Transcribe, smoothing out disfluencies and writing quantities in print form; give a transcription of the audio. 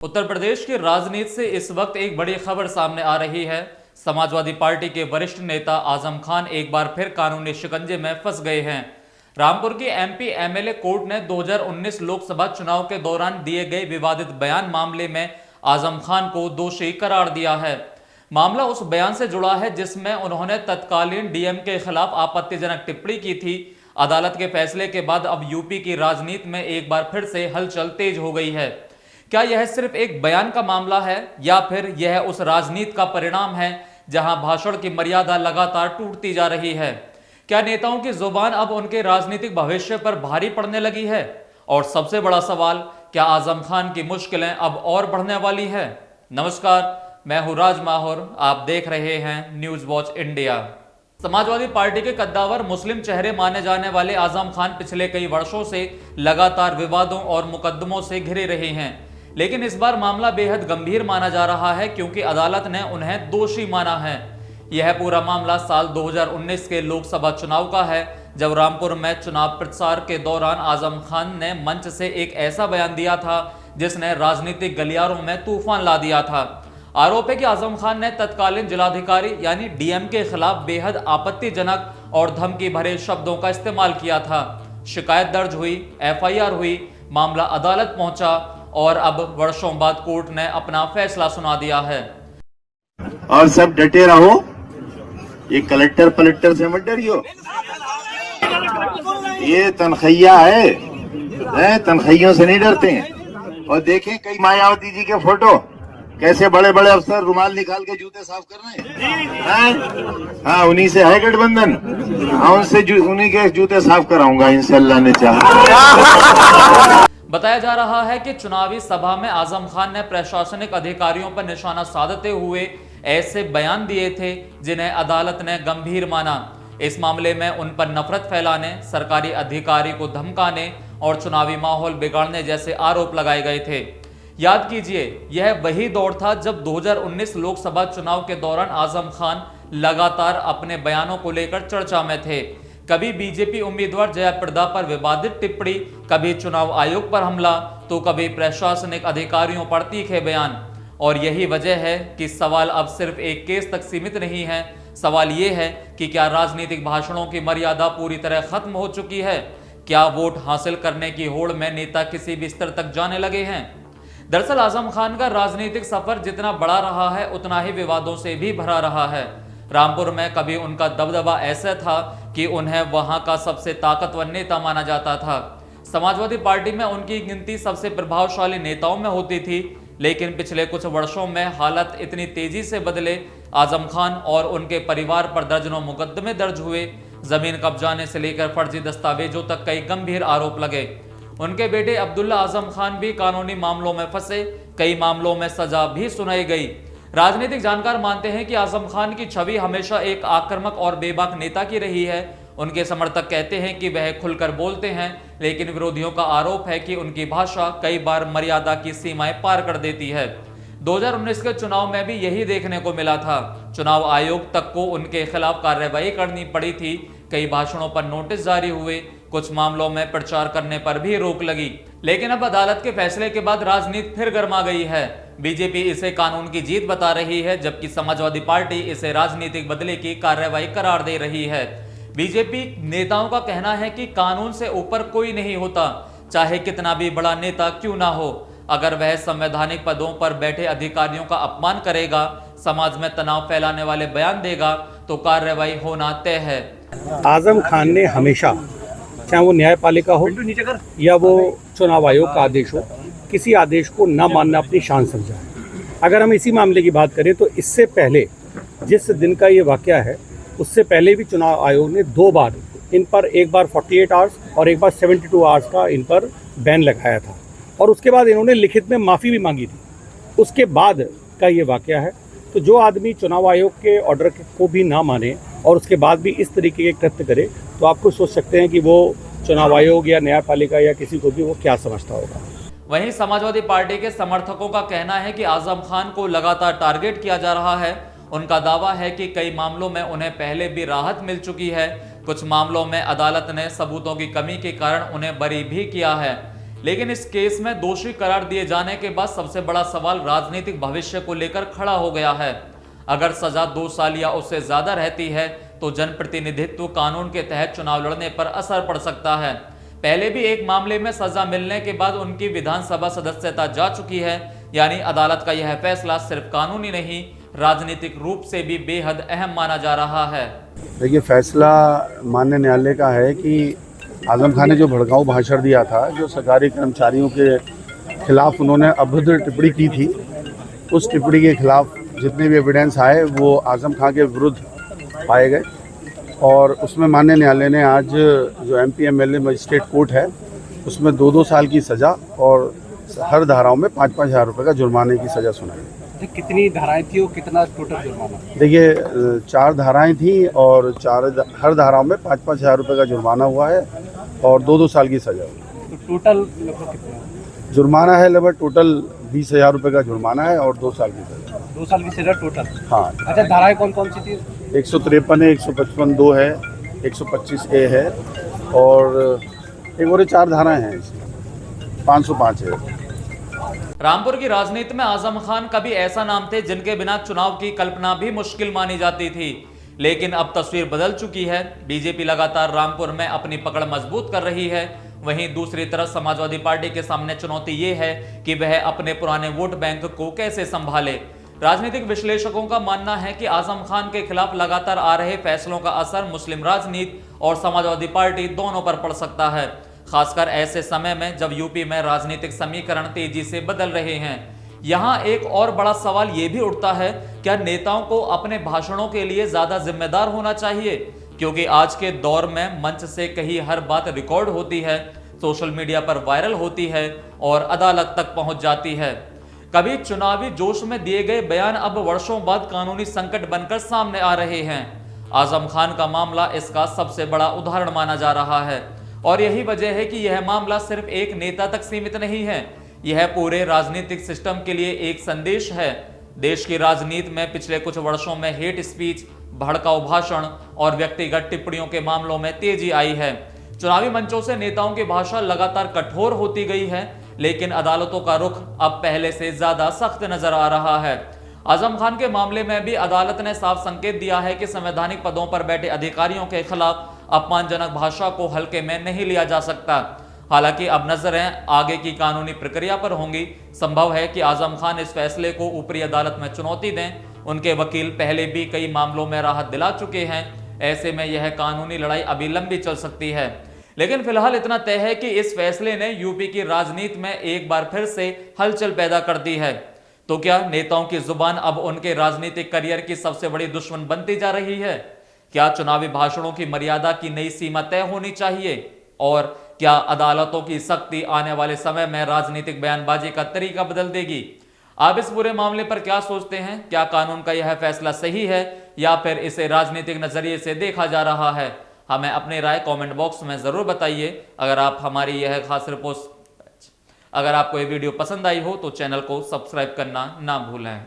उत्तर प्रदेश की राजनीति से इस वक्त एक बड़ी खबर सामने आ रही है। समाजवादी पार्टी के वरिष्ठ नेता आजम खान एक बार फिर कानूनी शिकंजे में फंस गए हैं। रामपुर की एमपी एमएलए कोर्ट ने 2019 लोकसभा चुनाव के दौरान दिए गए विवादित बयान मामले में आजम खान को दोषी करार दिया है। मामला उस बयान से जुड़ा है जिसमें उन्होंने तत्कालीन डीएम के खिलाफ आपत्तिजनक टिप्पणी की थी। अदालत के फैसले के बाद अब यूपी की राजनीति में एक बार फिर से हलचल तेज हो गई है। क्या यह सिर्फ एक बयान का मामला है या फिर यह उस राजनीति का परिणाम है जहां भाषण की मर्यादा लगातार टूटती जा रही है? क्या नेताओं की जुबान अब उनके राजनीतिक भविष्य पर भारी पड़ने लगी है? और सबसे बड़ा सवाल, क्या आजम खान की मुश्किलें अब और बढ़ने वाली है? नमस्कार, मैं हूं राज माहौर, आप देख रहे हैं news watch India. Samajwadi party के कद्दावर मुस्लिम चेहरे माने जाने वाले आजम खान पिछले कई वर्षों से लगातार विवादों और मुकदमों से घिरे रहे हैं, लेकिन इस बार मामला बेहद गंभीर माना जा रहा है क्योंकि अदालत ने उन्हें दोषी माना है। यह पूरा मामला साल 2019 के लोकसभा चुनाव का है, जब रामपुर में चुनाव प्रचार के दौरान आजम खान ने मंच से एक ऐसा बयान दिया था जिसने राजनीतिक गलियारों में तूफान ला दिया था। आरोप है कि आजम खान ने तत्कालीन जिलाधिकारी यानी डीएम के खिलाफ बेहद आपत्तिजनक और धमकी भरे शब्दों का इस्तेमाल किया था। शिकायत दर्ज हुई, एफआईआर हुई, मामला अदालत पहुंचा और अब वर्षों बाद कोर्ट ने अपना फैसला सुना दिया है। और सब डटे रहो, ये कलेक्टर से मत डरियो, ये तनखैया है, तनखैयों से नहीं डरते हैं। और देखें कई मायावती जी के फोटो, कैसे बड़े बड़े अफसर रुमाल निकाल के जूते साफ कर रहे हैं। हाँ, उन्हीं से है गठबंधन। हाँ, उन्हीं के जूते साफ कराऊंगा इंशाल्लाह ने चाहा। बताया जा रहा है कि चुनावी सभा में आजम खान ने प्रशासनिक अधिकारियों पर निशाना साधते हुए ऐसे बयान दिए थे जिन्हें अदालत ने गंभीर माना। इस मामले में उन पर नफरत फैलाने, सरकारी अधिकारी को धमकाने और चुनावी माहौल बिगाड़ने जैसे आरोप लगाए गए थे। याद कीजिए, यह वही दौर था जब 2019 लोकसभा चुनाव के दौरान आजम खान लगातार अपने बयानों को लेकर चर्चा में थे। कभी बीजेपी उम्मीदवार जयाप्रदा पर विवादित टिप्पणी, कभी चुनाव आयोग पर हमला, तो कभी प्रशासनिक अधिकारियों पर तीखे बयान। और यही वजह है कि सवाल अब सिर्फ एक केस तक सीमित नहीं है। सवाल यह है कि क्या राजनीतिक भाषणों की मर्यादा पूरी तरह खत्म हो चुकी है? क्या वोट हासिल करने की होड़ में नेता किसी भी स्तर तक जाने लगे हैं? दरअसल आजम खान का राजनीतिक सफर जितना बड़ा रहा है उतना ही विवादों से भी भरा रहा है। रामपुर में कभी उनका दबदबा ऐसा था कि उन्हें वहां का सबसे ताकतवर नेता माना जाता था। समाजवादी पार्टी में उनकी गिनती सबसे प्रभावशाली नेताओं में होती थी, लेकिन पिछले कुछ वर्षों में हालत इतनी तेजी से बदले, आजम खान और उनके परिवार पर दर्जनों मुकदमे दर्ज हुए। जमीन कब्जाने से लेकर फर्जी दस्तावेजों तक कई गंभीर आरोप लगे। उनके बेटे अब्दुल्ला आजम खान भी कानूनी मामलों में फंसे, कई मामलों में सजा भी सुनाई गई। राजनीतिक जानकार मानते हैं कि आजम खान की छवि हमेशा एक आक्रामक और बेबाक नेता की रही है। उनके समर्थक कहते हैं कि वह खुलकर बोलते हैं, लेकिन विरोधियों का आरोप है कि उनकी भाषा कई बार मर्यादा की सीमाएं पार कर देती है। 2019 के चुनाव में भी यही देखने को मिला था। चुनाव आयोग तक को उनके खिलाफ कार्रवाई करनी पड़ी थी। कई भाषणों पर नोटिस जारी हुए, कुछ मामलों में प्रचार करने पर भी रोक लगी। लेकिन अब अदालत के फैसले के बाद राजनीति फिर गर्मा गई है। बीजेपी इसे कानून की जीत बता रही है, जबकि समाजवादी पार्टी इसे राजनीतिक बदले की कार्रवाई करार दे रही है। बीजेपी नेताओं का कहना है कि कानून से ऊपर कोई नहीं होता, चाहे कितना भी बड़ा नेता क्यों ना हो। अगर वह संवैधानिक पदों पर बैठे अधिकारियों का अपमान करेगा, समाज में तनाव फैलाने वाले बयान देगा, तो कार्रवाई होना तय है। आजम खान ने हमेशा, चाहे वो न्यायपालिका हो या वो चुनाव आयोग का आदेश हो, किसी आदेश को न मानना अपनी शान समझा है। अगर हम इसी मामले की बात करें तो इससे पहले जिस दिन का ये वाकया है, उससे पहले भी चुनाव आयोग ने 2 बार इन पर, एक बार 48 आवर्स और एक बार 72 आवर्स का इन पर बैन लगाया था। और उसके बाद इन्होंने लिखित में माफ़ी भी मांगी थी। उसके बाद का ये वाकया है। तो जो आदमी चुनाव आयोग के ऑर्डर को भी ना माने और उसके बाद भी इस तरीके के कृत्य करे, तो आपको सोच सकते हैं कि वो चुनाव आयोग या न्यायपालिका या किसी को भी वो क्या समझता होगा। वहीं समाजवादी पार्टी के समर्थकों का कहना है कि आजम खान को लगातार टारगेट किया जा रहा है। उनका दावा है कि कई मामलों में उन्हें पहले भी राहत मिल चुकी है। कुछ मामलों में अदालत ने सबूतों की कमी के कारण उन्हें बरी भी किया है। लेकिन इस केस में दोषी करार दिए जाने के बाद सबसे बड़ा सवाल राजनीतिक भविष्य को लेकर खड़ा हो गया है। अगर सजा 2 साल या उससे ज्यादा रहती है तो जनप्रतिनिधित्व कानून के तहत चुनाव लड़ने पर असर पड़ सकता है। पहले भी एक मामले में सजा मिलने के बाद उनकी विधानसभा सदस्यता जा चुकी है, यानी अदालत का यह फैसला सिर्फ कानूनी नहीं, राजनीतिक रूप से भी बेहद अहम माना जा रहा है। देखिए, फैसला माननीय न्यायालय का है कि आजम खान ने जो भड़काऊ भाषण दिया था, जो सरकारी कर्मचारियों के खिलाफ उन्होंने अभद्र टिप्पणी की थी, उस टिप्पणी के खिलाफ जितने भी एविडेंस आए वो आजम खान के विरुद्ध पाए गए और उसमें माननीय न्यायालय ने आज जो MP MLA मजिस्ट्रेट कोर्ट है उसमें 2-2 साल की सज़ा और हर धाराओं में 5-5 हज़ार रुपये का जुर्माने की सज़ा सुनाई। कितनी धाराएं थी और कितना टोटल जुर्माना? देखिए, 4 धाराएं थी और हर धाराओं में 5-5 हज़ार रुपये का जुर्माना हुआ है और 2-2 साल की सज़ा हुई। तो टोटल लगभग कितना जुर्माना है? लगभग टोटल 20,000 रुपये का जुर्माना है और 2 साल की सज़ा। 2 साल की सजा टोटल? हाँ। अच्छा, धाराएं कौन कौन सी थी? 153 है, 155(2) है, 125A है और एक और 4 धाराएं हैं इसमें, 505 है। रामपुर की राजनीति में आजम खान कभी ऐसा नाम थे जिनके बिना चुनाव की कल्पना भी मुश्किल मानी जाती थी, लेकिन अब तस्वीर बदल चुकी है। बीजेपी लगातार रामपुर में अपनी पकड़ मजबूत कर रही है। वहीं दूसरी तरफ समाजवादी पार्टी के सामने चुनौती ये है कि वह अपने पुराने वोट बैंक को कैसे संभाले। राजनीतिक विश्लेषकों का मानना है कि आजम खान के खिलाफ लगातार आ रहे फैसलों का असर मुस्लिम राजनीति और समाजवादी पार्टी दोनों पर पड़ सकता है, खासकर ऐसे समय में जब यूपी में राजनीतिक समीकरण तेजी से बदल रहे हैं। यहां एक और बड़ा सवाल यह भी उठता है, क्या नेताओं को अपने भाषणों के लिए ज्यादा जिम्मेदार होना चाहिए? क्योंकि आज के दौर में मंच से कही हर बात रिकॉर्ड होती है, सोशल मीडिया पर वायरल होती है और अदालत तक पहुंच जाती है। कभी चुनावी जोश में दिए गए बयान अब वर्षों बाद कानूनी संकट बनकर सामने आ रहे हैं। आजम खान का मामला इसका सबसे बड़ा उदाहरण माना जा रहा है और यही वजह है कि यह मामला सिर्फ एक नेता तक सीमित नहीं है, यह पूरे राजनीतिक सिस्टम के लिए एक संदेश है। देश की राजनीति में पिछले कुछ वर्षों में हेट स्पीच, भड़काऊ भाषण और व्यक्तिगत टिप्पणियों के मामलों में तेजी आई है। चुनावी मंचों से नेताओं की भाषा लगातार कठोर होती गई है, लेकिन अदालतों का रुख अब पहले से ज्यादा सख्त नजर आ रहा है। आजम खान के मामले में भी अदालत ने साफ संकेत दिया है कि संवैधानिक पदों पर बैठे अधिकारियों के खिलाफ अपमानजनक भाषा को हल्के में नहीं लिया जा सकता। हालांकि अब नजरें आगे की कानूनी प्रक्रिया पर होंगी। संभव है कि आजम खान इस फैसले को ऊपरी अदालत में चुनौती दें। उनके वकील पहले भी कई मामलों में राहत दिला चुके हैं। ऐसे में यह कानूनी लड़ाई अभी लंबी चल सकती है, लेकिन फिलहाल इतना तय है कि इस फैसले ने यूपी की राजनीति में एक बार फिर से हलचल पैदा कर दी है। तो क्या नेताओं की जुबान अब उनके राजनीतिक करियर की सबसे बड़ी दुश्मन बनती जा रही है? क्या चुनावी भाषणों की मर्यादा की नई सीमा तय होनी चाहिए? और क्या अदालतों की सख्ती आने वाले समय में राजनीतिक बयानबाजी का तरीका बदल देगी? आप इस पूरे मामले पर क्या सोचते हैं? क्या कानून का यह फैसला सही है या फिर इसे राजनीतिक नजरिए से देखा जा रहा है? हमें अपनी राय कमेंट बॉक्स में जरूर बताइए। अगर आप हमारी यह खास रिपोर्ट, अगर आपको ये वीडियो पसंद आई हो तो चैनल को सब्सक्राइब करना ना भूलें।